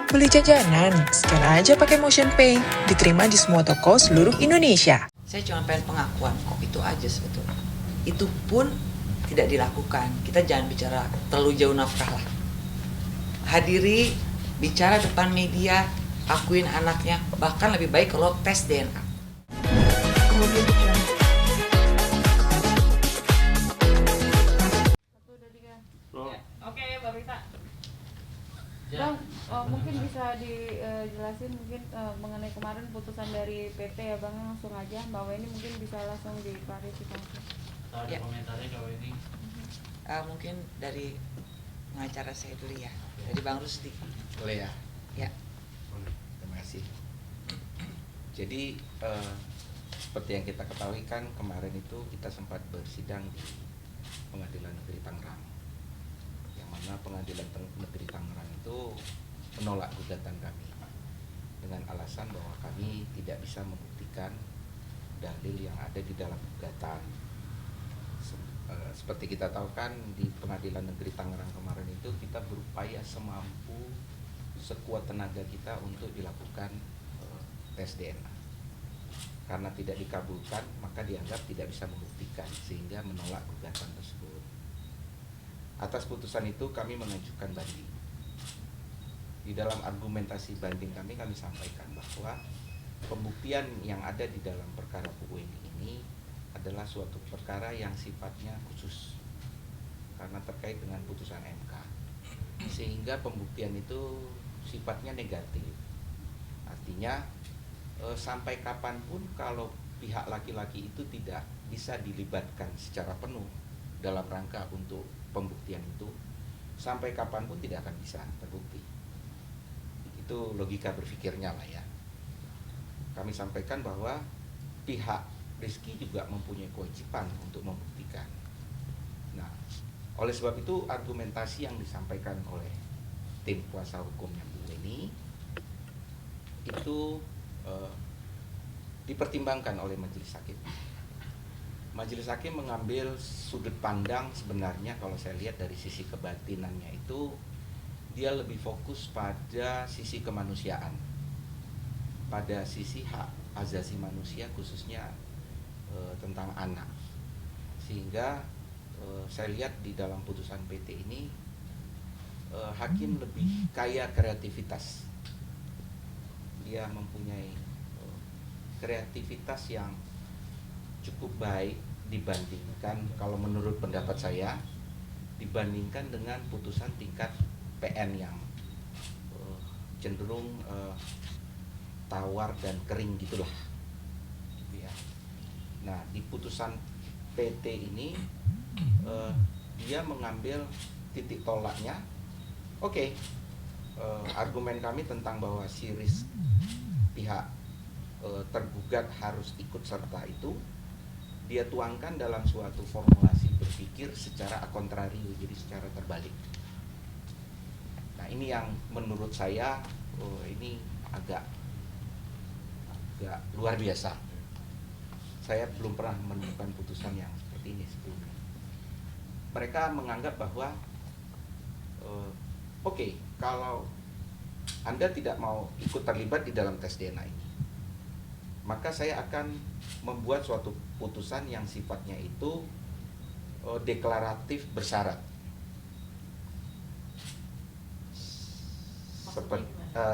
Beli jajanan, scan aja pakai Motion Pay, diterima di semua toko seluruh Indonesia. Saya cuma pengen pengakuan kok, itu aja sebetulnya. Itu pun tidak dilakukan. Kita jangan bicara terlalu jauh nafkah lah. Hadiri, bicara depan media, akuin anaknya. Bahkan lebih baik kalau tes DNA. Oke, Mbak Rita. Bang, mungkin bisa dijelasin mungkin mengenai kemarin putusan dari PT ya Bang, langsung aja Mbak Weni mungkin bisa langsung diklarifikasi. Ada komentarnya kalau ini? Mungkin dari pengacara saya dulu ya, dari Bang Rusdi. Boleh ya? Ya. Terima kasih. Jadi seperti yang kita ketahui kan kemarin itu kita sempat bersidang di Pengadilan Negeri Tangerang, yang mana Pengadilan Negeri Tangerang itu menolak gugatan kami dengan alasan bahwa kami tidak bisa membuktikan dalil yang ada di dalam gugatan. Seperti kita tahu kan di Pengadilan Negeri Tangerang kemarin itu kita berupaya semampu sekuat tenaga kita untuk dilakukan tes DNA. Karena tidak dikabulkan, maka dianggap tidak bisa membuktikan, sehingga menolak gugatan tersebut. Atas putusan itu kami mengajukan banding. Di dalam argumentasi banding kami sampaikan bahwa pembuktian yang ada di dalam perkara Bu Weni ini adalah suatu perkara yang sifatnya khusus karena terkait dengan putusan MK, sehingga pembuktian itu sifatnya negatif. Artinya sampai kapanpun kalau pihak laki-laki itu tidak bisa dilibatkan secara penuh dalam rangka untuk pembuktian itu, sampai kapanpun tidak akan bisa terbukti. Itu logika berpikirnya lah ya. Kami sampaikan bahwa pihak Rizky juga mempunyai kewajiban untuk membuktikan. Nah, oleh sebab itu argumentasi yang disampaikan oleh tim kuasa hukumnya Bu Weni itu dipertimbangkan oleh majelis hakim. Majelis hakim mengambil sudut pandang sebenarnya kalau saya lihat dari sisi kebatinannya itu dia lebih fokus pada sisi kemanusiaan, pada sisi hak asasi manusia khususnya tentang anak, sehingga saya lihat di dalam putusan PT ini hakim lebih kaya kreativitas. Dia mempunyai kreativitas yang cukup baik dibandingkan, kalau menurut pendapat saya, dibandingkan dengan putusan tingkat PN yang cenderung tawar dan kering gitulah. Ya. Nah, di putusan PT ini dia mengambil titik tolaknya. Oke. Argumen kami tentang bahwa siris pihak tergugat harus ikut serta itu dia tuangkan dalam suatu formulasi berpikir secara a contrario, jadi secara terbalik. Nah, ini yang menurut saya ini agak luar biasa. Saya belum pernah menemukan putusan yang seperti ini sebelumnya. Mereka menganggap bahwa oke, kalau Anda tidak mau ikut terlibat di dalam tes DNA ini, maka saya akan membuat suatu putusan yang sifatnya itu deklaratif bersyarat.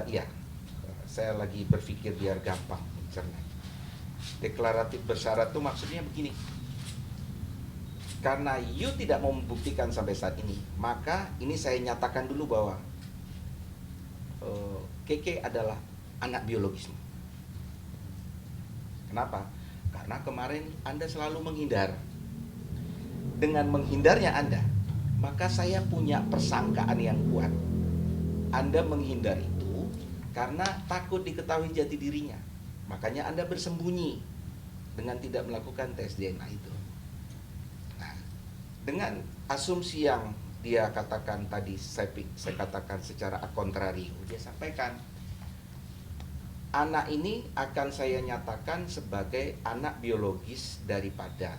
Iya, saya lagi berpikir biar gampang mencerna. Deklaratif bersyarat itu maksudnya begini. Karena you tidak mau membuktikan sampai saat ini, maka ini saya nyatakan dulu bahwa Keke adalah anak biologismu. Kenapa? Karena kemarin Anda selalu menghindar. Dengan menghindarnya Anda, maka saya punya persangkaan yang kuat. Anda menghindar itu karena takut diketahui jati dirinya. Makanya Anda bersembunyi dengan tidak melakukan tes DNA itu. Nah, dengan asumsi yang dia katakan tadi, saya katakan secara a contrario, dia sampaikan anak ini akan saya nyatakan sebagai anak biologis daripada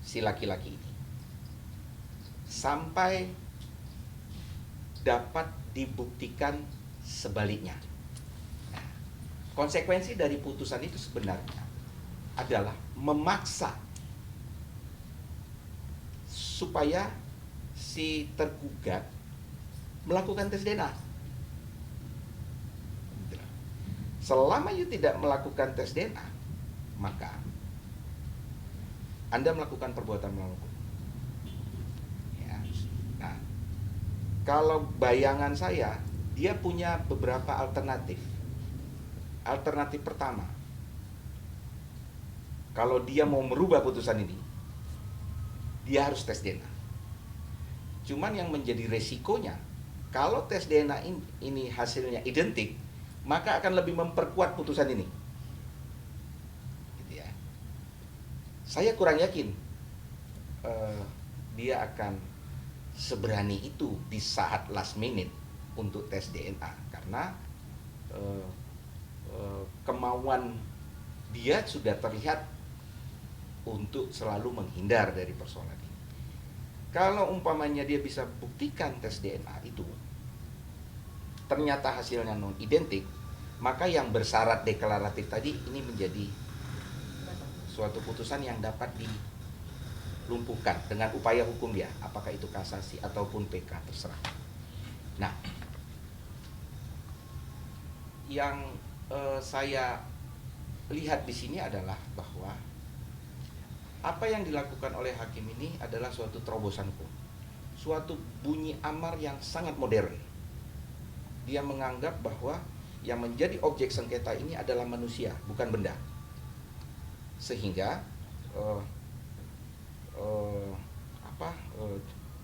si laki-laki ini sampai dapat dibuktikan sebaliknya. Nah, konsekuensi dari putusan itu sebenarnya adalah memaksa supaya si tergugat melakukan tes DNA. Selama you tidak melakukan tes DNA, maka Anda melakukan perbuatan melawan hukum. Ya. Nah, kalau bayangan saya, dia punya beberapa alternatif. Alternatif pertama, kalau dia mau merubah putusan ini, dia harus tes DNA. Cuman yang menjadi resikonya, kalau tes DNA ini hasilnya identik, maka akan lebih memperkuat putusan ini. Gitu ya. Saya kurang yakin dia akan seberani itu di saat last minute untuk tes DNA, karena kemauan dia sudah terlihat untuk selalu menghindar dari persoalan ini. Kalau umpamanya dia bisa buktikan tes DNA itu ternyata hasilnya non identik, maka yang bersyarat deklaratif tadi ini menjadi suatu putusan yang dapat dilumpuhkan dengan upaya hukum dia, apakah itu kasasi ataupun PK, terserah. Nah, yang saya lihat di sini adalah bahwa apa yang dilakukan oleh hakim ini adalah suatu terobosan hukum, suatu bunyi amar yang sangat modern. Dia menganggap bahwa yang menjadi objek sengketa ini adalah manusia, bukan benda. Sehingga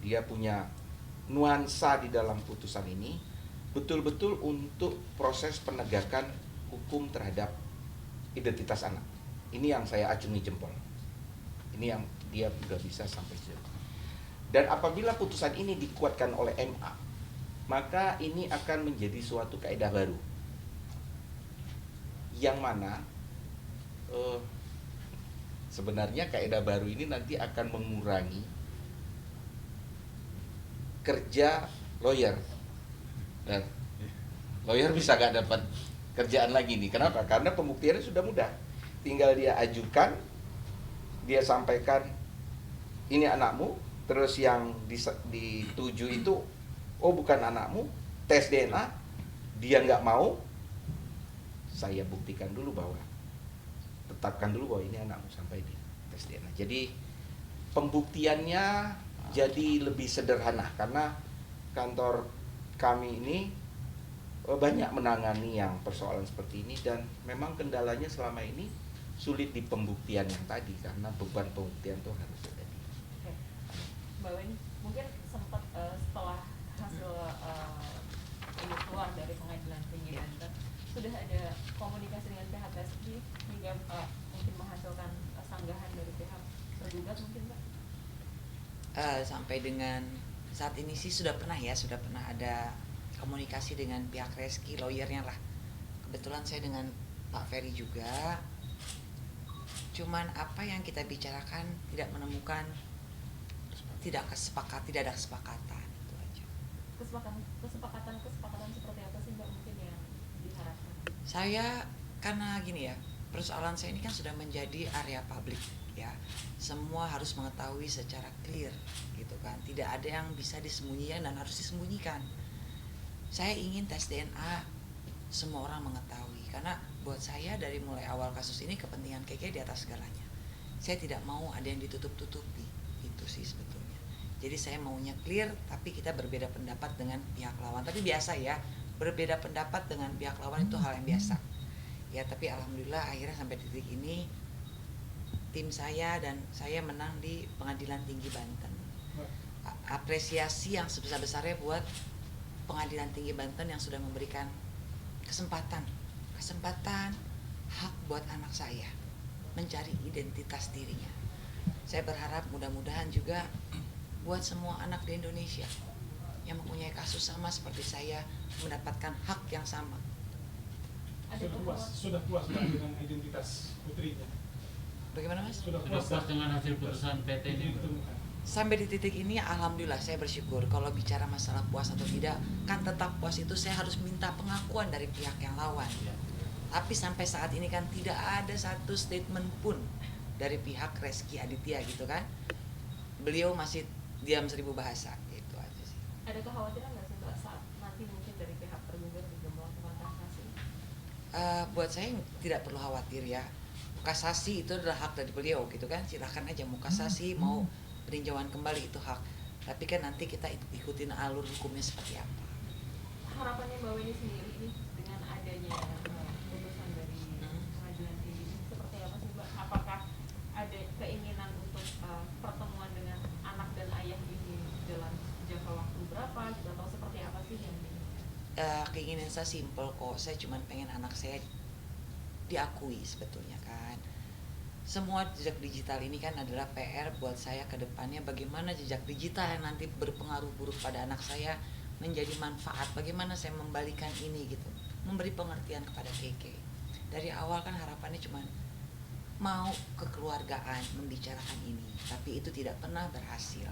dia punya nuansa di dalam putusan ini betul-betul untuk proses penegakan hukum terhadap identitas anak. Ini yang saya acungi jempol. Ini yang dia sudah bisa sampai sejauh. Dan apabila putusan ini dikuatkan oleh MA, maka ini akan menjadi suatu kaidah baru, yang mana sebenarnya kaidah baru ini nanti akan mengurangi kerja lawyer. Dan lawyer bisa gak dapat kerjaan lagi nih. Kenapa? Karena pembuktiannya sudah mudah. Tinggal dia ajukan, dia sampaikan ini anakmu, terus yang dituju itu oh bukan anakmu, tes DNA, dia nggak mau, saya buktikan dulu bahwa tetapkan dulu bahwa ini anakmu sampai di tes DNA. Jadi pembuktiannya jadi lebih sederhana karena kantor kami ini banyak menangani yang persoalan seperti ini, dan memang kendalanya selama ini sulit di pembuktian yang tadi karena beban pembuktian itu harus ada. Oke. Mbak Weni, mungkin sempat setelah hasil ini keluar dari pengadilan tinggi Banten, sudah ada komunikasi dengan pihak TSG hingga mungkin menghasilkan sanggahan dari pihak tergugat mungkin, Pak? Sampai dengan saat ini sih sudah pernah ada komunikasi dengan pihak Reski, lawyernya lah. Kebetulan saya dengan Pak Ferry juga. Cuman apa yang kita bicarakan tidak menemukan, tidak ada kesepakatan, itu aja. Kesepakatan seperti apa sih Mbak mungkin yang diharapkan? Saya karena gini ya, persoalan saya ini kan sudah menjadi area publik ya. Semua harus mengetahui secara clear gitu kan. Tidak ada yang bisa disembunyikan dan harus disembunyikan. Saya ingin tes DNA semua orang mengetahui, karena buat saya dari mulai awal kasus ini kepentingan KK di atas segalanya. Saya tidak mau ada yang ditutup-tutupi, itu sih sebetulnya. Jadi saya maunya clear, tapi kita berbeda pendapat dengan pihak lawan. Tapi biasa ya, berbeda pendapat dengan pihak lawan itu hal yang biasa. Ya tapi alhamdulillah akhirnya sampai titik ini tim saya dan saya menang di Pengadilan Tinggi Banten. Apresiasi yang sebesar-besarnya buat Pengadilan Tinggi Banten yang sudah memberikan kesempatan hak buat anak saya mencari identitas dirinya. Saya berharap mudah-mudahan juga buat semua anak di Indonesia yang mempunyai kasus sama seperti saya mendapatkan hak yang sama. Sudah puas dengan identitas putrinya? Bagaimana Mas? Sudah Sudah puas puas dengan hasil putusan PT ini? Sampai di titik ini alhamdulillah saya bersyukur. Kalau bicara masalah puas atau tidak, kan tetap puas itu saya harus minta pengakuan dari pihak yang lawan. Ya. Tapi sampai saat ini kan tidak ada satu statement pun dari pihak Reski Aditya gitu kan. Beliau masih diam 1000 bahasa, gitu aja sih. Ada kekhawatiran nggak sih Mbak saat nanti mungkin dari pihak tergugat juga melakukan kasasi? Buat saya tidak perlu khawatir ya. Kasasi itu adalah hak dari beliau gitu kan. Silahkan aja mau kasasi, mau peninjauan kembali, itu hak. Tapi kan nanti kita ikutin alur hukumnya seperti apa. Harapannya Mbak Weni sendiri ini dengan adanya putusan dari pengadilan ini seperti apa sih Mbak? Apakah ada keinginan untuk pertemuan dengan anak dan ayah ini dalam jangka waktu berapa gitu, atau seperti apa sih yang Keinginan saya simpel kok. Saya cuma pengen anak saya diakui sebetulnya kan. Semua jejak digital ini kan adalah PR buat saya ke depannya. Bagaimana jejak digital yang nanti berpengaruh buruk pada anak saya menjadi manfaat. Bagaimana saya membalikan ini gitu. Memberi pengertian kepada Keke. Dari awal kan harapannya cuma mau kekeluargaan membicarakan ini. Tapi itu tidak pernah berhasil.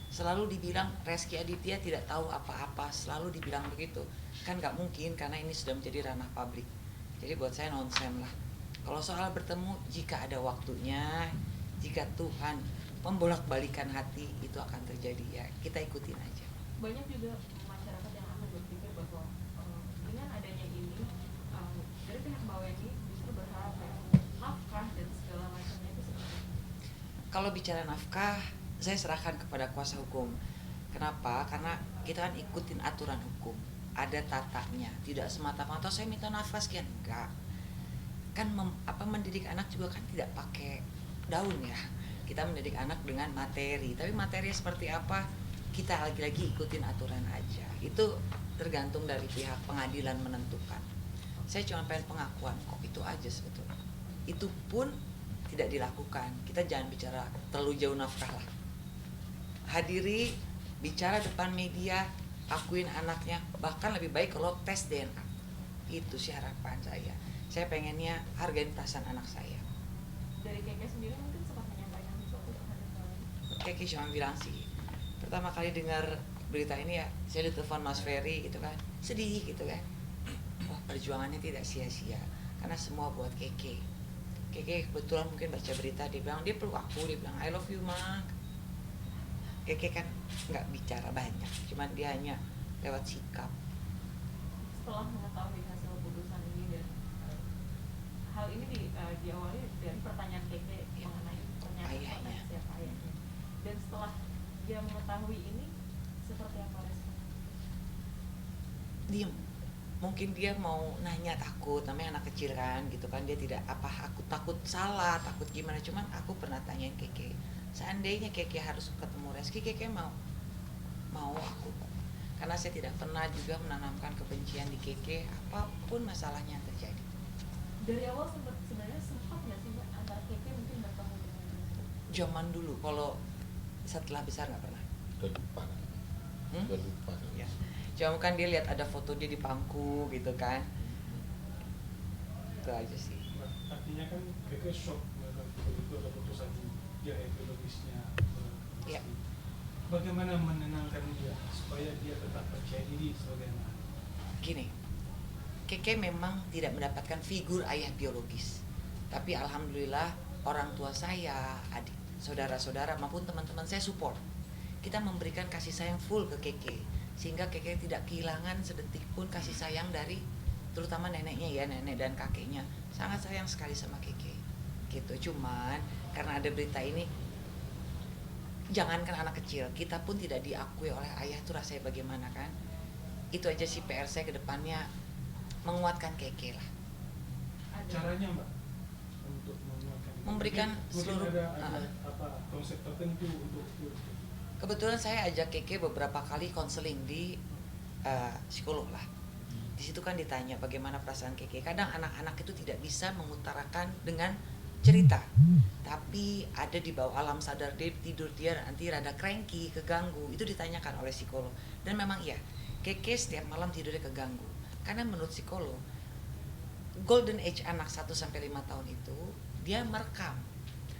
Selalu dibilang Reski Aditya tidak tahu apa-apa. Selalu dibilang begitu. Kan gak mungkin karena ini sudah menjadi ranah publik. Jadi buat saya nonsen lah. Kalau soal bertemu, jika ada waktunya, jika Tuhan membolak-balikan hati, itu akan terjadi ya. Kita ikutin aja. banyak juga masyarakat yang akan berpikir bahwa dengan adanya ini dari pihak Mbak Weni justru berharap nafkah dan segala macamnya itu seperti apa? Kalau bicara nafkah, saya serahkan kepada kuasa hukum. Kenapa? Karena kita kan ikutin aturan hukum. Ada tatanya. Tidak semata-mata saya minta nafkah sekian. Enggak. Kan mendidik anak juga kan tidak pakai daun ya. Kita mendidik anak dengan materi. Tapi materi seperti apa? Kita lagi-lagi ikutin aturan aja. Itu tergantung dari pihak pengadilan menentukan. Saya cuma pengen pengakuan kok, itu aja sebetulnya. Itu pun tidak dilakukan. Kita jangan bicara terlalu jauh nafkah lah. Hadiri, bicara depan media, akuin anaknya. Bahkan lebih baik kalau tes DNA. Itu sih harapan saya. Saya pengennya hargain perasaan anak saya. Dari Keke sendiri mungkin sempat menyampaikan sesuatu terhadap Mbak Weni? Keke cuma bilang sih, pertama kali dengar berita ini ya, saya ditelepon Mas Ferry gitu kan, sedih gitu kan. Wah, perjuangannya tidak sia-sia, karena semua buat Keke. Keke kebetulan mungkin baca berita, dia bilang dia peluk aku, dia bilang I love you ma. Keke kan nggak bicara banyak, cuman dia hanya lewat sikap. Setelah mengetahui hasil putusan ini dan hal ini diawali dari pertanyaan Keke mengenai Ayahnya. siapa ayahnya, dan setelah dia mengetahui ini seperti apa respon? Diem. Mungkin dia mau nanya, takut, namanya anak kecil kan gitu kan, dia tidak aku takut salah, takut gimana, cuman aku pernah tanyain Keke, seandainya Keke harus ketemu Reski, Keke mau aku, karena saya tidak pernah juga menanamkan kebencian di Keke apapun masalahnya yang terjadi. Dari awal sebenarnya sempat nggak sih Mbak antara Keke mungkin bertemu dengan Reski? Zaman dulu, kalau setelah besar nggak pernah. Udah lupa kan? Hmm? Udah lupa kan? Ya. Cuma kan dia lihat ada foto dia di pangku gitu kan, itu aja sih. Artinya kan mereka shock begitu ada putusan dia biologisnya. Iya. Bagaimana menenangkan dia supaya dia tetap percaya diri sebagai anak? Gini, Keke memang tidak mendapatkan figur ayah biologis, tapi alhamdulillah orang tua saya, adik, saudara-saudara maupun teman-teman saya support. Kita memberikan kasih sayang full ke Keke, sehingga Keke tidak kehilangan sedetik pun kasih sayang dari terutama neneknya ya, nenek dan kakeknya. Sangat sayang sekali sama Keke. Gitu. Cuman karena ada berita ini, jangankan anak kecil, kita pun tidak diakui oleh ayah, itu rasanya bagaimana kan? Itu aja sih PR saya ke depannya, menguatkan Keke lah. Caranya Mbak untuk menguatkan itu? Memberikan Mungkin seluruh- ada konsep tertentu untuk itu. Kebetulan saya ajak Keke beberapa kali konseling di psikolog lah. Di situ kan ditanya bagaimana perasaan Keke. Kadang anak-anak itu tidak bisa mengutarakan dengan cerita, tapi ada di bawah alam sadar dia, tidur dia nanti rada cranky, keganggu. Itu ditanyakan oleh psikolog. Dan memang iya, Keke setiap malam tidurnya keganggu. Karena menurut psikolog, golden age anak 1-5 tahun itu dia merekam,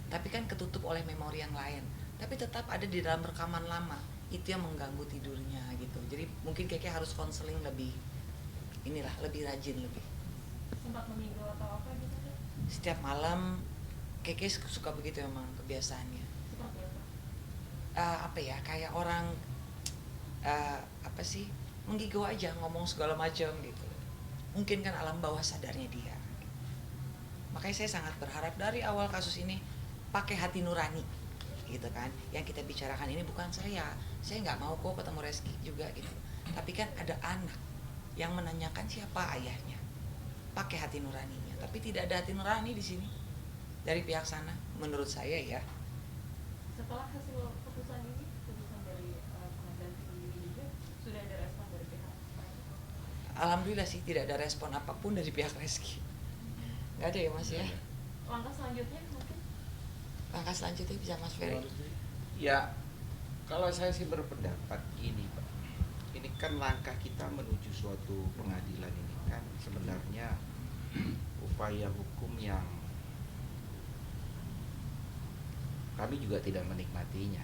tapi kan ketutup oleh memori yang lain. tapi tetap ada di dalam rekaman lama. Itu yang mengganggu tidurnya gitu. Jadi mungkin Keke harus konseling lebih lebih rajin lebih. Sempat meminggu atau apa gitu Dok? Setiap malam Keke suka begitu memang kebiasaannya. Seperti apa? Apa ya, kayak orang apa sih, menggigau aja, ngomong segala macam gitu. Mungkin kan alam bawah sadarnya dia. Makanya saya sangat berharap dari awal kasus ini pakai hati nurani gitu kan. Yang kita bicarakan ini bukan saya nggak mau kok ketemu Reski juga gitu. Tapi kan ada anak yang menanyakan siapa ayahnya. Pakai hati nuraninya. Tapi tidak ada hati nurani di sini dari pihak sana, menurut saya ya. Setelah hasil putusan ini, putusan dari pengadilan tinggi ini juga sudah ada respon dari pihak lain? Alhamdulillah sih tidak ada respon apapun dari pihak Reski. Nggak ada ya Mas ya. Langkah selanjutnya mungkin? Langkah selanjutnya bisa Mas Ferry. Ya, kalau saya sih berpendapat gini Pak, ini kan langkah kita menuju suatu pengadilan ini kan sebenarnya upaya hukum yang kami juga tidak menikmatinya,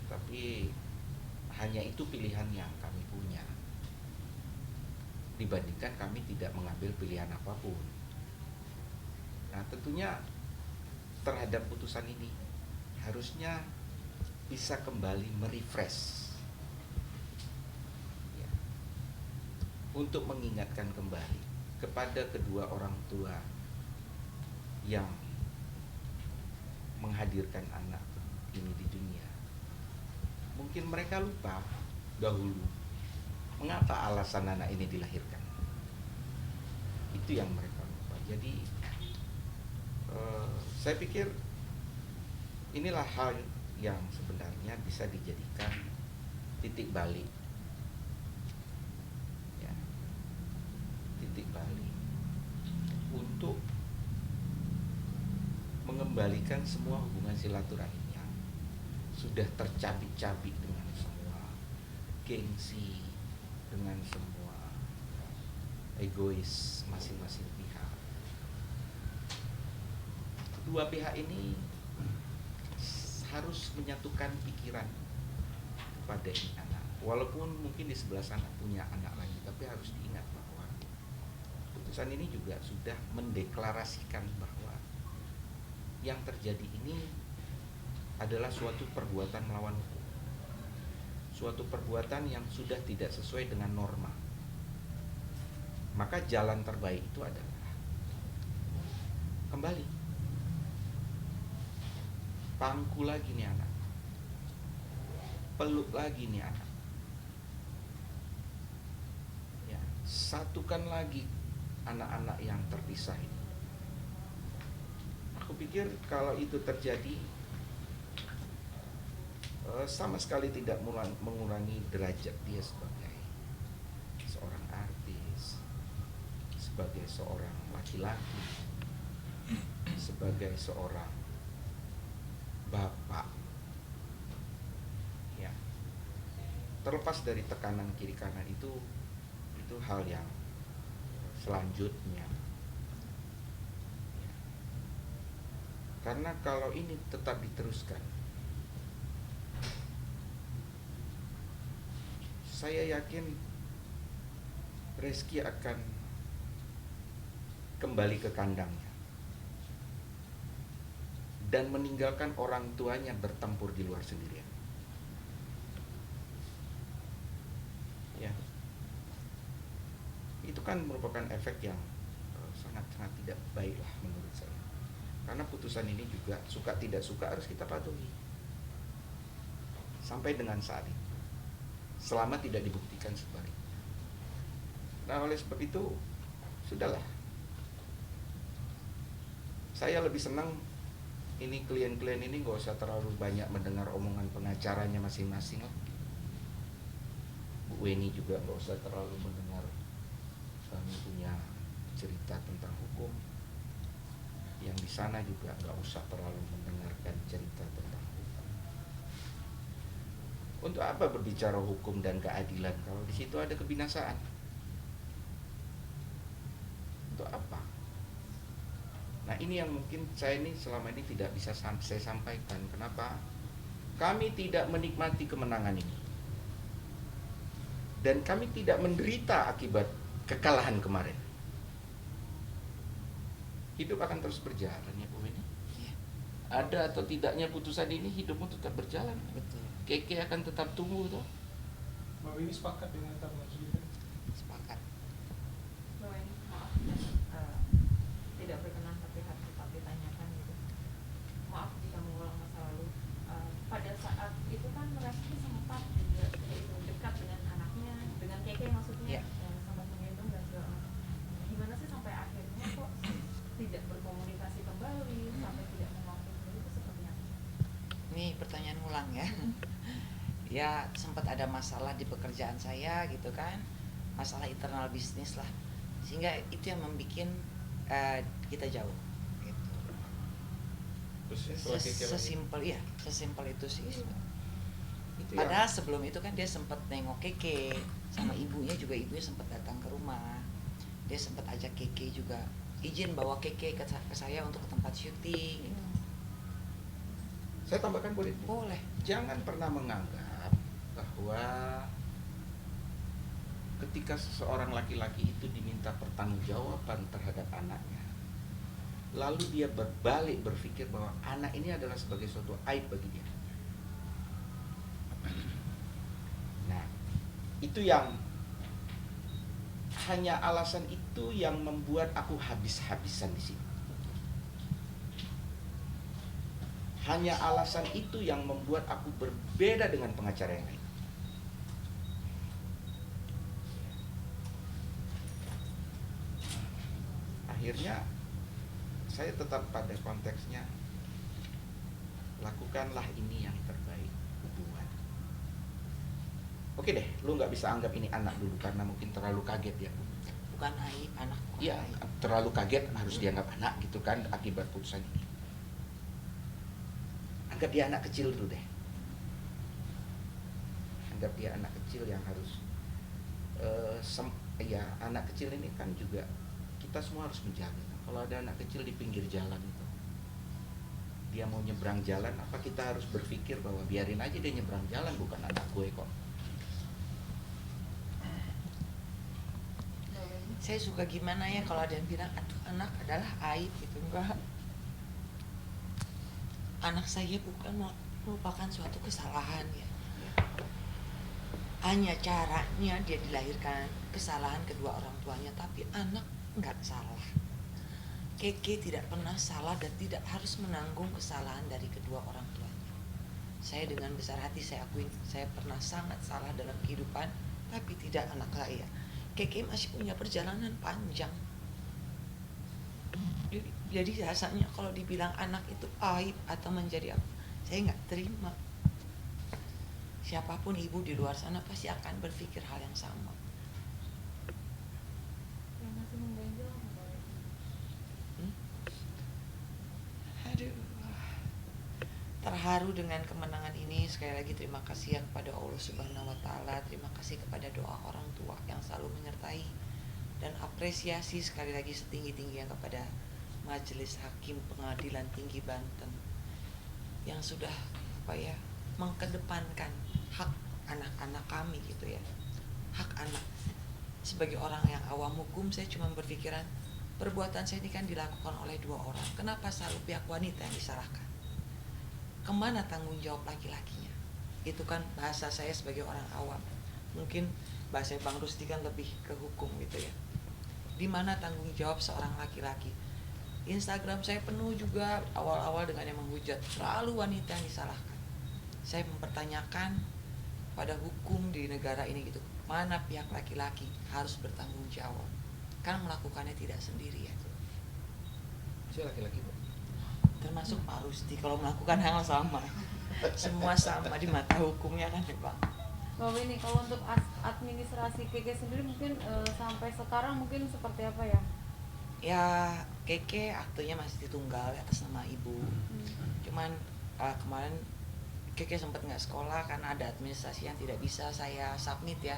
tapi hanya itu pilihan yang kami punya, dibandingkan kami tidak mengambil pilihan apapun. Nah tentunya terhadap putusan ini harusnya bisa kembali merefresh ya, untuk mengingatkan kembali kepada kedua orang tua yang menghadirkan anak ini di dunia. Mungkin mereka lupa dahulu mengapa alasan anak ini dilahirkan. Itu yang mereka lupa. Jadi saya pikir inilah hal yang sebenarnya bisa dijadikan titik balik, ya, titik balik untuk mengembalikan semua hubungan silaturahim yang sudah tercabik-cabik dengan semua gengsi, dengan semua egois masing-masing pihak. Kedua pihak ini harus menyatukan pikiran pada ini anak. Walaupun mungkin di sebelah sana punya anak lagi, tapi harus diingat bahwa putusan ini juga sudah mendeklarasikan bahwa yang terjadi ini adalah suatu perbuatan melawan hukum, suatu perbuatan yang sudah tidak sesuai dengan norma. Maka jalan terbaik itu adalah kembali pangku lagi nih anak, peluk lagi nih anak, ya, satukan lagi anak-anak yang terpisah ini. Aku pikir kalau itu terjadi, sama sekali tidak mengurangi derajat dia sebagai seorang artis, sebagai seorang laki-laki, sebagai seorang bapak, ya. Terlepas dari tekanan kiri kanan itu hal yang selanjutnya. Karena kalau ini tetap diteruskan, saya yakin Reski akan kembali ke kandangnya dan meninggalkan orang tuanya bertempur di luar sendirian. Ya, itu kan merupakan efek yang sangat-sangat tidak baik lah menurut saya. Karena putusan ini juga suka tidak suka harus kita patuhi sampai dengan saat ini, selama tidak dibuktikan sebaliknya. Nah oleh sebab itu sudahlah, saya lebih senang ini klien-klien ini gak usah terlalu banyak mendengar omongan pengacaranya masing-masing lah. Bu Weni juga gak usah terlalu mendengar kami punya cerita tentang hukum. Yang di sana juga gak usah terlalu mendengarkan cerita tentang hukum. Untuk apa berbicara hukum dan keadilan kalau di situ ada kebinasaan? Untuk apa? Nah ini yang mungkin saya ini selama ini tidak bisa saya sampaikan. Kenapa? Kami tidak menikmati kemenangan ini. Dan kami tidak menderita akibat kekalahan kemarin. Hidup akan terus berjalan ya Bu Weni. Iya, Ada atau tidaknya putusan ini, hidupmu tetap berjalan. betul. Keke akan tetap tumbuh tuh. Mbak Weni sepakat dengan Tarno Sulitnya? Sepakat. Mbak Weni, maaf tidak berkenan tapi harus tetap ditanyakan gitu. Maaf jika mengulang masa lalu. Pada saat itu kan Reski sempat juga dekat dengan anaknya, dengan Keke maksudnya, Iya. yang sempat menggendong dan segala macam. Gimana sih sampai akhirnya kok tidak berkomunikasi kembali, sampai tidak memaafkan itu seperti apa? Ini pertanyaan ulang ya. Ya sempat ada masalah di pekerjaan saya gitu kan, masalah internal bisnis lah, sehingga itu yang membuat kita jauh. Gitu. Terus setelah Keke lagi, Sesimpel itu sih. Itu Padahal sebelum itu kan dia sempat nengok Keke sama ibunya juga, ibunya sempat datang ke rumah. Dia sempat ajak Keke juga, izin bawa Keke ke saya untuk ke tempat syuting. Saya tambahkan boleh? Boleh. Jangan pernah menganggap bahwa ketika seseorang laki-laki itu diminta pertanggungjawaban terhadap anaknya, lalu dia berbalik berpikir bahwa anak ini adalah sebagai suatu aib bagi dia. Nah, itu yang hanya alasan itu yang membuat aku habis-habisan di sini. Hanya alasan itu yang membuat aku berbeda dengan pengacara yang lain. Akhirnya saya tetap pada konteksnya, lakukanlah ini yang terbaik buat. Oke deh, lu nggak bisa anggap ini anak dulu karena mungkin terlalu kaget ya. Bukan aib anak. bukan Iya, aib. terlalu kaget harus dianggap anak gitu kan akibat putusan ini. Anggap dia anak kecil dulu deh. Anggap dia anak kecil yang harus ya anak kecil ini kan juga kita semua harus menjaga. Kalau ada anak kecil di pinggir jalan itu, dia mau nyebrang jalan, apa kita harus berpikir bahwa biarin aja dia nyebrang jalan, bukan anak gue kok. Saya suka gimana ya kalau ada yang bilang aduh anak adalah aib gitu. Enggak. Anak saya bukan merupakan suatu kesalahan ya. Hanya caranya dia dilahirkan, kesalahan kedua orang tuanya, tapi anak enggak salah. Keke tidak pernah salah dan tidak harus menanggung kesalahan dari kedua orang tuanya. Saya dengan besar hati saya akuin saya pernah sangat salah dalam kehidupan, tapi tidak anak saya. Keke masih punya perjalanan panjang. Jadi rasanya kalau dibilang anak itu aib atau menjadi apa, saya nggak terima. Siapapun ibu di luar sana pasti akan berpikir hal yang sama. Yang masih mengganjal apa? Aduh, terharu dengan kemenangan ini. Sekali lagi terima kasih ya kepada Allah Subhanahu Wa Taala. Terima kasih kepada doa orang tua yang selalu menyertai, dan apresiasi sekali lagi setinggi-tingginya kepada Majelis Hakim Pengadilan Tinggi Banten yang sudah mengkedepankan hak anak-anak kami gitu ya. Hak anak. Sebagai orang yang awam hukum, saya cuma berpikiran perbuatan saya ini kan dilakukan oleh dua orang. Kenapa selalu pihak wanita yang disalahkan? Kemana tanggung jawab laki-lakinya? Itu kan bahasa saya sebagai orang awam. Mungkin bahasa Bang Rusdi kan lebih ke hukum gitu ya. Di mana tanggung jawab seorang laki-laki? Instagram saya penuh juga awal-awal dengan yang menghujat, selalu wanita yang disalahkan. Saya mempertanyakan pada hukum di negara ini gitu, mana pihak laki-laki harus bertanggung jawab? Kan melakukannya tidak sendiri ya. Saya laki-laki kok. Termasuk Pak Rusdi kalau melakukan hal sama. Semua sama di mata hukumnya kan ya Pak. Mbak Weni, kalau untuk administrasi Keke sendiri mungkin sampai sekarang mungkin seperti apa ya? Ya Keke aktunya masih ditunggal atas nama ibu. Cuman kemarin Keke sempat nggak sekolah karena ada administrasi yang tidak bisa saya submit ya.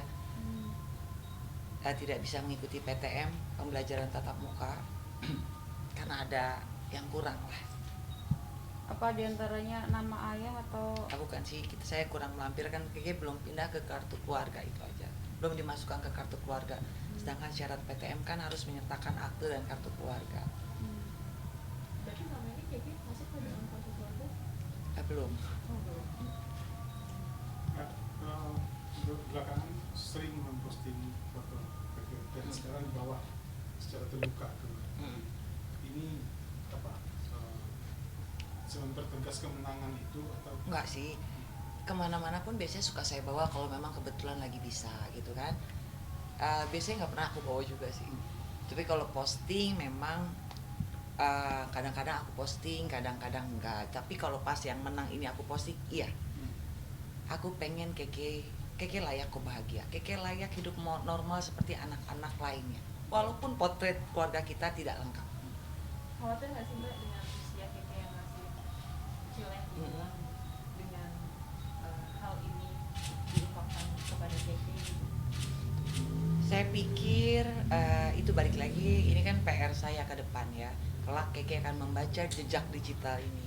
Tidak bisa mengikuti PTM, pembelajaran tatap muka, karena ada yang kurang lah. Apa diantaranya nama ayah atau Bukan sih, saya kurang melampirkan, Keke belum pindah ke kartu keluarga, itu aja. Belum dimasukkan ke kartu keluarga. Sedangkan syarat PTM kan harus menyertakan akte dan kartu keluarga. Berarti selama ini Keke masuk ke dalam kartu keluarga? Belum. Ya, belakangan sering memposting foto PK dan sekarang dibawa secara terbuka ke ini apa mempertegas kemenangan itu atau Enggak sih, kemana-mana pun biasanya suka saya bawa kalau memang kebetulan lagi bisa gitu kan. Biasanya nggak pernah aku bawa juga sih. Tapi kalau posting memang kadang-kadang aku posting, kadang-kadang enggak. Tapi kalau pas yang menang ini aku posting, iya. Aku pengen Keke layak bahagia. Keke layak hidup normal seperti anak-anak lainnya. Walaupun potret keluarga kita tidak lengkap. Khawatir nggak sih Mbak dengan usia Keke yang masih kecil yang dibilang dengan hal ini diungkapkan kepada Keke? Saya pikir itu balik lagi, ini kan PR saya ke depan ya. Kelak Keke akan membaca jejak digital ini.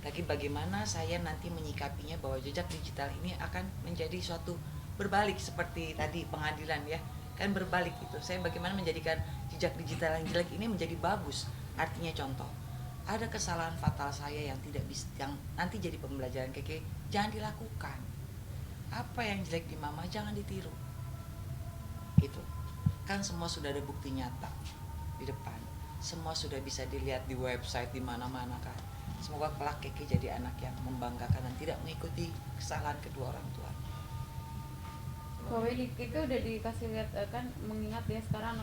Tapi bagaimana saya nanti menyikapinya bahwa jejak digital ini akan menjadi suatu berbalik seperti tadi pengadilan ya. Kan berbalik itu. Saya bagaimana menjadikan jejak digital yang jelek ini menjadi bagus. Artinya contoh, ada kesalahan fatal saya yang tidak bisa, yang nanti jadi pembelajaran Keke, jangan dilakukan. Apa yang jelek di mama jangan ditiru. Gitu. Kan semua sudah ada bukti nyata di depan. Semua sudah bisa dilihat di website di mana-mana kan. Semoga kelak Keke jadi anak yang membanggakan dan tidak mengikuti kesalahan kedua orang tua. Kalau ini Keke udah dikasih lihat kan, mengingat dia sekarang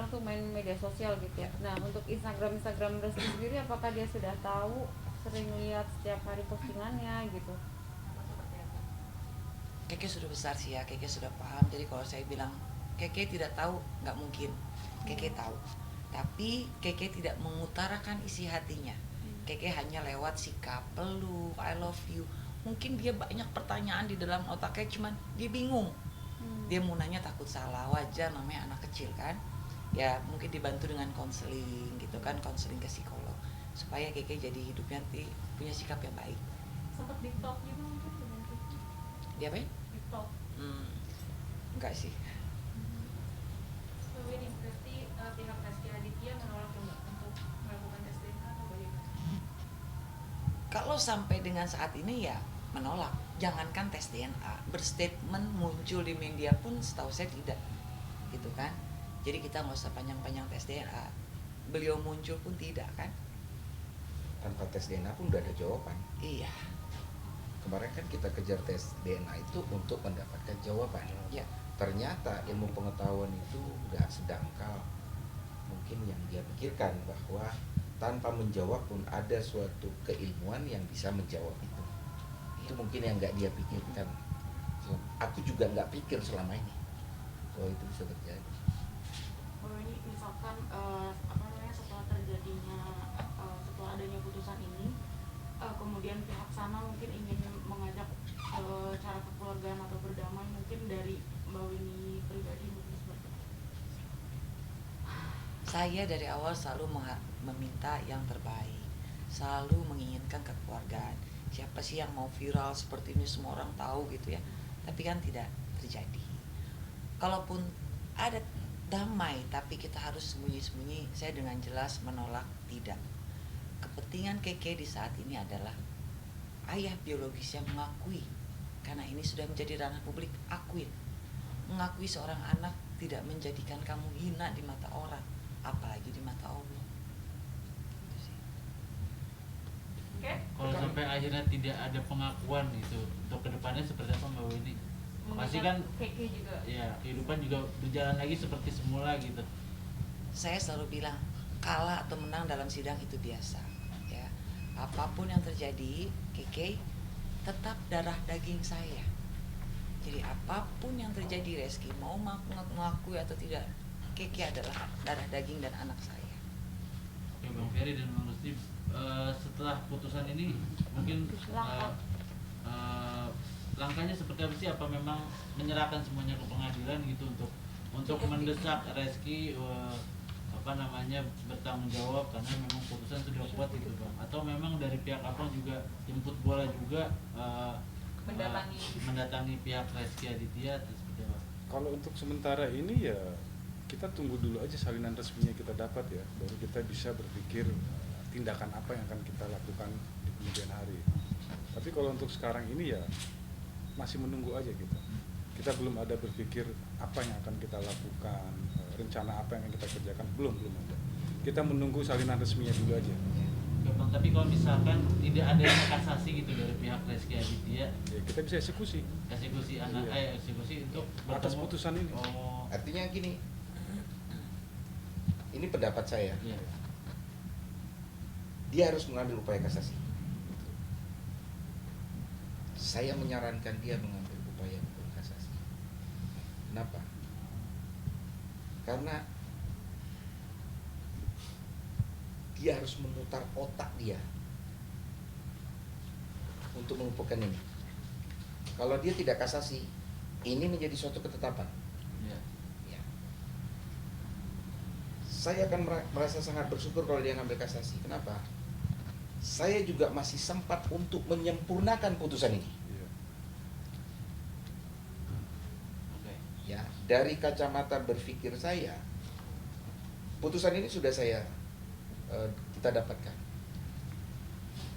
tuh main media sosial gitu. Nah untuk Instagram Reski sendiri, apakah dia sudah tahu, sering lihat setiap hari postingannya gitu? Keke sudah besar sih ya, Keke sudah paham. Jadi kalau saya bilang Keke tidak tahu, nggak mungkin. Keke tahu, tapi Keke tidak mengutarakan isi hatinya. Keke hanya lewat sikap, peluk, I love you. Mungkin dia banyak pertanyaan di dalam otaknya, cuman dia bingung. Dia mau nanya takut salah, wajar namanya anak kecil kan. Ya mungkin dibantu dengan konseling gitu kan, konseling ke psikolog. Supaya Keke jadi hidupnya nanti punya sikap yang baik. Sempat di talk juga mungkin dengan Keke? Dia apa ya? Di talk. Enggak sih. So ini berarti pihak Reski Aditya menolak Mbak untuk melakukan tes DNA atau bagaimana? Kalau sampai dengan saat ini ya menolak. Jangankan tes DNA, berstatement muncul di media pun setahu saya tidak, gitu kan. Jadi kita nggak usah panjang-panjang tes DNA. Beliau muncul pun tidak kan. Tanpa tes DNA pun udah ada jawaban. Iya. Kemarin kan kita kejar tes DNA itu untuk mendapatkan jawaban. Ya. Ternyata ilmu pengetahuan itu nggak sedangkal mungkin yang dia pikirkan, bahwa tanpa menjawab pun ada suatu keilmuan yang bisa menjawab itu. Itu mungkin yang nggak dia pikirkan. Aku juga nggak pikir selama ini bahwa itu bisa terjadi. Kalau ini misalkan setelah terjadinya setelah adanya putusan ini, kemudian pihak sana mungkin ingin mengajak cara kekeluargaan atau berdamai, mungkin dari Mbak Winnie pribadi mungkin seperti itu. Saya dari awal selalu meminta yang terbaik, selalu menginginkan kekeluargaan. Siapa sih yang mau viral seperti ini semua orang tahu gitu ya. Tapi kan tidak terjadi. Kalaupun ada damai tapi kita harus sembunyi-sembunyi, saya dengan jelas menolak tidak. Kepentingan Keke di saat ini adalah ayah biologisnya mengakui, karena ini sudah menjadi ranah publik, akuin. Mengakui seorang anak tidak menjadikan kamu hina di mata orang, apalagi di mata Allah. Kalau sampai akhirnya tidak ada pengakuan itu, untuk kedepannya seperti apa Mbak Winnie? Pasti kan Keke juga. ya kehidupan juga berjalan lagi seperti semula gitu. Saya selalu bilang kalah atau menang dalam sidang itu biasa ya. Apapun yang terjadi, Keke tetap darah daging saya. Jadi apapun yang terjadi, Reski mau mengakui atau tidak, Keke adalah darah daging dan anak saya. Oke Bang Ferry dan Bang Rusdi, setelah putusan ini mungkin langkahnya seperti apa sih? Apa memang menyerahkan semuanya ke pengadilan gitu untuk mendesak Reski bertanggung jawab karena memang putusan sudah kuat gitu bang, atau memang dari pihak abang juga jemput bola juga mendatangi pihak Reski Aditya atau seperti apa? Kalau untuk sementara ini ya kita tunggu dulu aja salinan resminya kita dapat ya, baru kita bisa berpikir tindakan apa yang akan kita lakukan di kemudian hari. Tapi kalau untuk sekarang ini ya masih menunggu aja kita. Kita belum ada berpikir apa yang akan kita lakukan, rencana apa yang akan kita kerjakan, belum ada. Kita menunggu salinan resminya dulu aja. Oke bang, tapi kalau misalkan tidak ada yang kasasi gitu dari pihak Reski Aditya, Ya, kita bisa eksekusi. Eksekusi untuk Atas bertemu. putusan ini. Oh, Artinya gini, ini pendapat saya, iya. dia harus mengambil upaya kasasi. Saya menyarankan dia mengambil upaya kasasi. Kenapa? Karena dia harus memutar otak dia untuk melumpuhkan ini. Kalau dia tidak kasasi, ini menjadi suatu ketetapan. Iya. Ya. Saya akan merasa sangat bersyukur kalau dia ngambil kasasi. Kenapa? Saya juga masih sempat untuk menyempurnakan putusan ini. Iya. Oke. Ya, dari kacamata berpikir saya, putusan ini sudah kita dapatkan.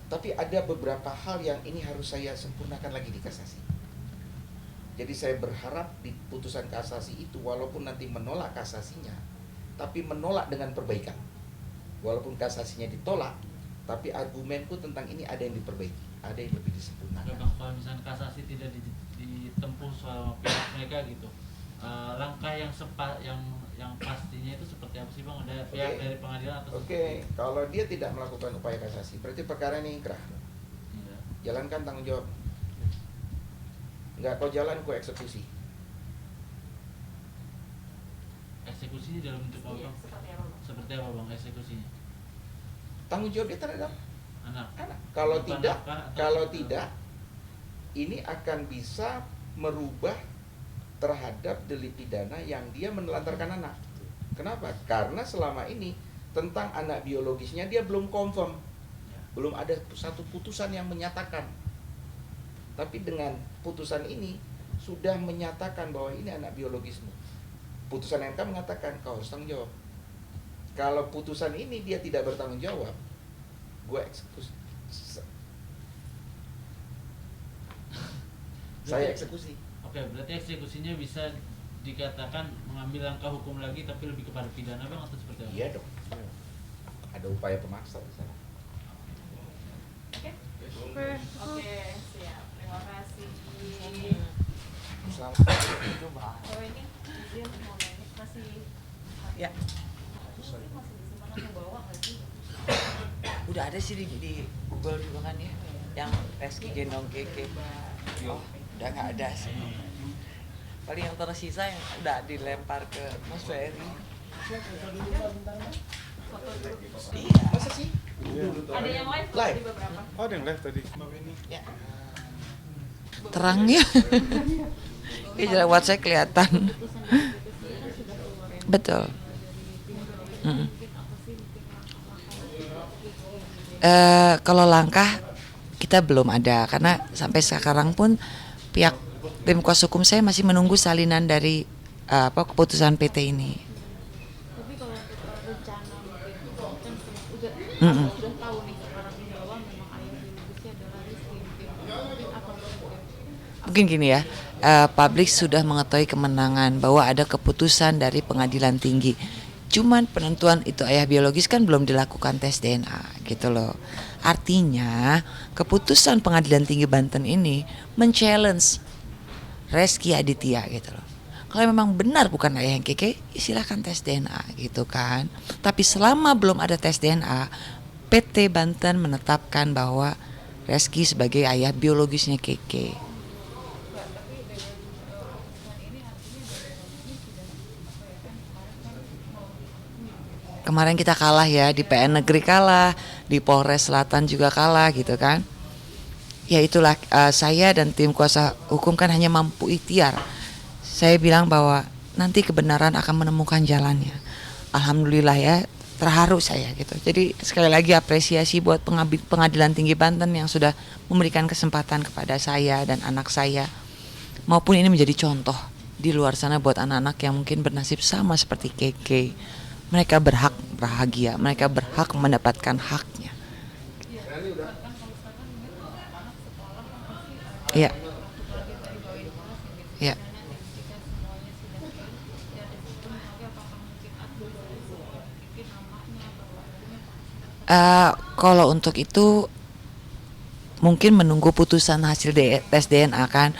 Tapi ada beberapa hal yang ini harus saya sempurnakan lagi di kasasi. Jadi saya berharap di putusan kasasi itu walaupun nanti menolak kasasinya, tapi menolak dengan perbaikan. Walaupun kasasinya ditolak, tapi argumenku tentang ini ada yang diperbaiki, ada yang lebih Oke disempurnakan. bang, kalau misalnya kasasi tidak ditempuh sama pihak mereka gitu, langkah yang pastinya itu seperti apa sih bang? Ada pihak Oke. dari pengadilan atau Oke, kalau dia tidak melakukan upaya kasasi, berarti perkara ini inkrah. Iya. Jalankan tanggung jawab. Enggak kau jalan, kau eksekusi. Eksekusinya dalam bentuk apa Iya, bang? seperti apa bang? Seperti apa bang eksekusinya? Tanggung jawab dia terhadap Anak. anak. Kalau Bukan tidak, nafkah atau- kalau tidak, ini akan bisa merubah terhadap delik pidana yang dia menelantarkan anak. Kenapa? Karena selama ini tentang anak biologisnya dia belum confirm, Ya. belum ada satu putusan yang menyatakan. Tapi dengan putusan ini sudah menyatakan bahwa ini anak biologismu. Putusan MK mengatakan kau harus tanggung jawab. Kalau putusan ini dia tidak bertanggung jawab, gue eksekusi. Saya eksekusi. Oke, berarti eksekusinya bisa dikatakan mengambil langkah hukum lagi tapi lebih kepada pidana bang atau seperti apa? Iya dong. Ada upaya pemaksa di sana. Oke, siap. Terima kasih. Selamat. Oh ini izin mau nanya masih Ya. masih disimpan atau bawa nggak sih? Udah ada sih di Google juga kan ya, yang Reski gendong Keke. Oh, udah nggak ada sih. Paling yang tersisa yang udah dilempar ke Mas Ferry. Foto dulu. Iya. Masa sih? Ada yang live nggak Live. di beberapa? Oh, ada yang live tadi. Ya. Terangnya. Ini jelas buat saya kelihatan. Betul. Mm-mm. Kalau langkah kita belum ada karena sampai sekarang pun pihak tim kuasa hukum saya masih menunggu salinan dari keputusan PT ini. Tapi kalau untuk rencana mungkin kan udah Mm-mm. sudah tahu nih sekarang ini bahwa memang ayah biologisnya adalah Rizky. Mungkin apa mungkin? Mungkin gini ya, publik sudah mengetahui kemenangan bahwa ada keputusan dari pengadilan tinggi. Cuman penentuan itu ayah biologis kan belum dilakukan tes DNA gitu loh. Artinya keputusan pengadilan tinggi Banten ini men-challenge Reski Aditya gitu loh. Kalau memang benar bukan ayah yang Keke, ya silahkan tes DNA gitu kan. Tapi selama belum ada tes DNA, PT Banten menetapkan bahwa Reski sebagai ayah biologisnya Keke. Kemarin kita kalah ya, di PN Negeri kalah, di Polres Selatan juga kalah gitu kan. Ya itulah, saya dan tim kuasa hukum kan hanya mampu ikhtiar. Saya bilang bahwa nanti kebenaran akan menemukan jalannya. alhamdulillah ya, terharu saya gitu. Jadi sekali lagi apresiasi buat Pengadilan Tinggi Banten yang sudah memberikan kesempatan kepada saya dan anak saya, maupun ini menjadi contoh di luar sana buat anak-anak yang mungkin bernasib sama seperti Keke. Mereka berhak bahagia, mereka berhak mendapatkan haknya. Iya. Iya. Kalau untuk itu mungkin menunggu putusan hasil tes DNA kan,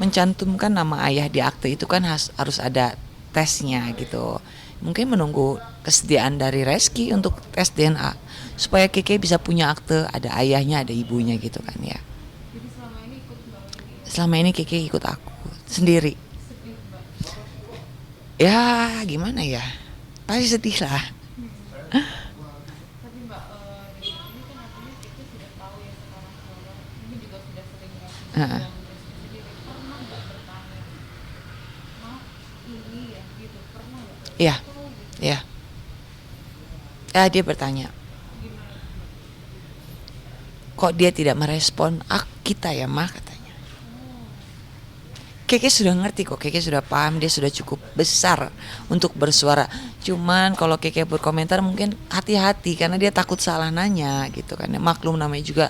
mencantumkan nama ayah di akte itu kan harus ada tesnya gitu. Mungkin menunggu kesediaan dari Reski untuk tes DNA supaya Keke bisa punya akte, ada ayahnya, ada ibunya gitu kan ya. Jadi selama ini ikut Mbak Wendy? Selama ini Keke ikut aku sendiri. Sedih Mbak? Ya gimana ya, pasti sedih lah. Tapi Mbak, dari ini kan artinya kita sudah tahu ya sekarang kalau ini juga sudah sering ngasih Heeh. sendiri. Pernah nggak bertanya, maaf ini ya gitu, pernah nggak? Iya, Tahu gitu. iya. Ya dia bertanya, Gimana? kok dia tidak merespon kita ya mah katanya. Keke sudah ngerti kok, Keke sudah paham, dia sudah cukup besar untuk bersuara. Cuman kalau Keke berkomentar mungkin hati-hati karena dia takut salah nanya gitu kan. Maklum namanya juga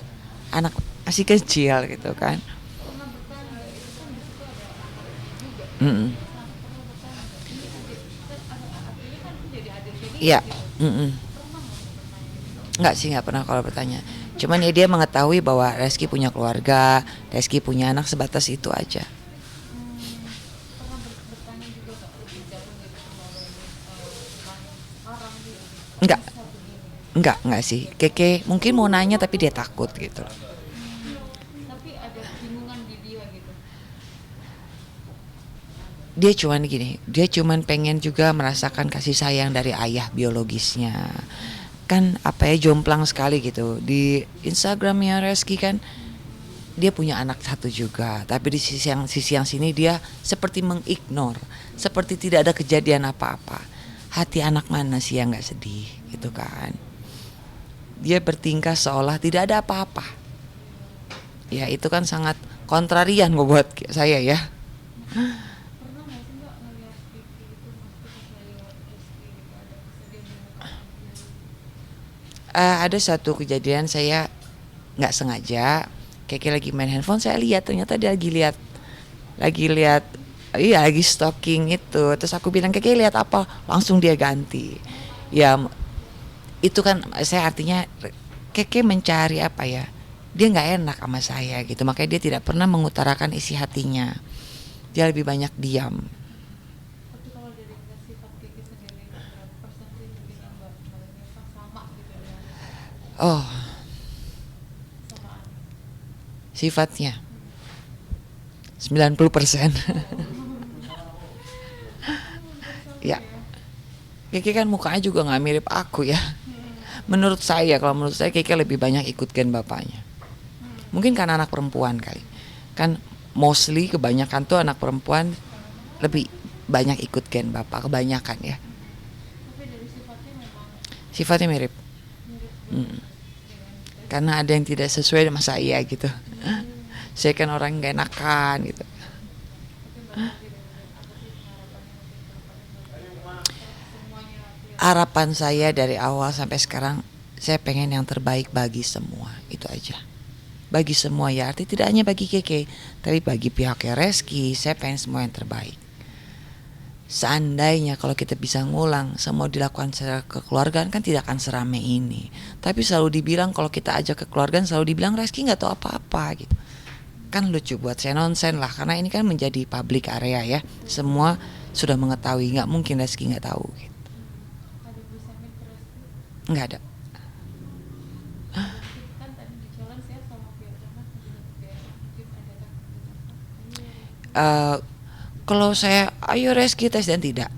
anak masih kecil gitu kan. Pernah bertanya, itu kan di situ ada anak juga. Mm-mm. Nah, pernah bertanya nggak? Ini adik, kan artinya kan itu jadi adik jadi Iya. gitu. Mm-mm. Pernah nggak bertanya gitu? Enggak sih, nggak pernah kalau bertanya. Cuman ya dia mengetahui bahwa Reski punya keluarga, Reski punya anak, sebatas itu aja. Pernah bertanya juga nggak lebih jauh gitu ke Mbak Wendy tentang sekarang gitu? Enggak. Bisa begini. Enggak sih. Keke mungkin mau nanya tapi dia takut gitu. Tapi ada kebingungan di dia gitu. Dia cuman gini, dia cuman pengen juga merasakan kasih sayang dari ayah biologisnya. Kan apa ya, jomplang sekali gitu. Di Instagramnya Reski kan dia punya anak satu juga, tapi di sisi yang sini dia seperti mengignore, seperti tidak ada kejadian apa-apa. Hati anak mana sih yang nggak sedih gitu kan? Dia bertingkah seolah tidak ada apa-apa. Ya itu kan sangat kontrarian buat saya ya. Pernah nggak sih Mbak ngeliat Kiki itu maksudnya pas lagi lewat Rizky gitu ada kesedihan di muka dia? Ada satu kejadian saya nggak sengaja, Keke lagi main handphone, saya lihat ternyata dia lagi lihat, iya lagi stalking itu. Terus aku bilang, Keke lihat apa? Langsung dia ganti. Ya itu kan saya artinya Keke mencari apa ya? Dia nggak enak sama saya gitu, makanya dia tidak pernah mengutarakan isi hatinya. Dia lebih banyak diam. Tapi kalau dari ngeliat sifat Kiki sendiri berapa persen sih mungkin yang Mbak Wendy sama gitu ya? Oh, Samaan. sifatnya 90%. Ya, Keke kan mukanya juga nggak mirip aku ya. Menurut saya, kalau menurut saya Keke lebih banyak ikut gen bapaknya. Mungkin karena anak perempuan kali. Kan mostly kebanyakan tuh anak perempuan lebih banyak ikut gen bapak, kebanyakan ya. Tapi dari sifatnya memang Sifatnya mirip. mirip Karena ada yang tidak sesuai sama saya gitu. Saya kan orang gak enakan gitu. Harapan saya dari awal sampai sekarang, saya pengen yang terbaik bagi semua, itu aja. Bagi semua ya, arti tidak hanya bagi Keke, tapi bagi pihaknya Reski, saya pengen semua yang terbaik. Seandainya kalau kita bisa ngulang semua dilakukan secara kekeluargaan, kan tidak akan seramai ini. Tapi selalu dibilang kalau kita ajak kekeluargaan, selalu dibilang Reski nggak tahu apa-apa gitu. Kan lucu buat saya, nonsen lah, karena ini kan menjadi public area ya. Semua sudah mengetahui, nggak mungkin Reski nggak tahu gitu. ada bersama terus Nggak ada. kan tadi di jalan saya sama pihak camat mungkin ada Kalau saya, ayo Reski tes, dan tidak.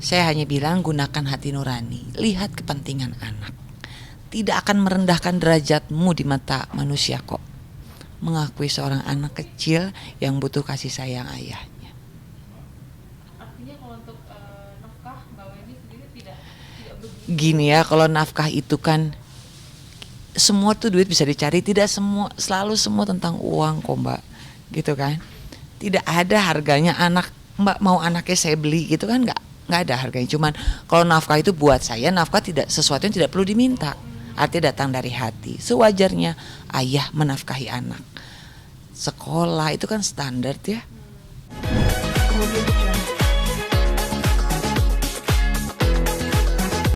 Saya hanya bilang gunakan hati nurani, lihat kepentingan anak. Tidak akan merendahkan derajatmu di mata manusia kok. Mengakui seorang anak kecil yang butuh kasih sayang ayahnya. artinya kalau untuk nafkah Mbak Wendy sendiri tidak gini ya, kalau nafkah itu kan semua tuh duit bisa dicari, tidak selalu semua tentang uang kok Mbak, gitu kan. Tidak ada harganya anak Mbak mau anaknya saya beli gitu kan, nggak ada harganya. Cuman kalau nafkah itu buat saya nafkah tidak sesuatu yang tidak perlu diminta, artinya datang dari hati. Sewajarnya ayah menafkahi anak. Sekolah itu kan standar ya. Kemudian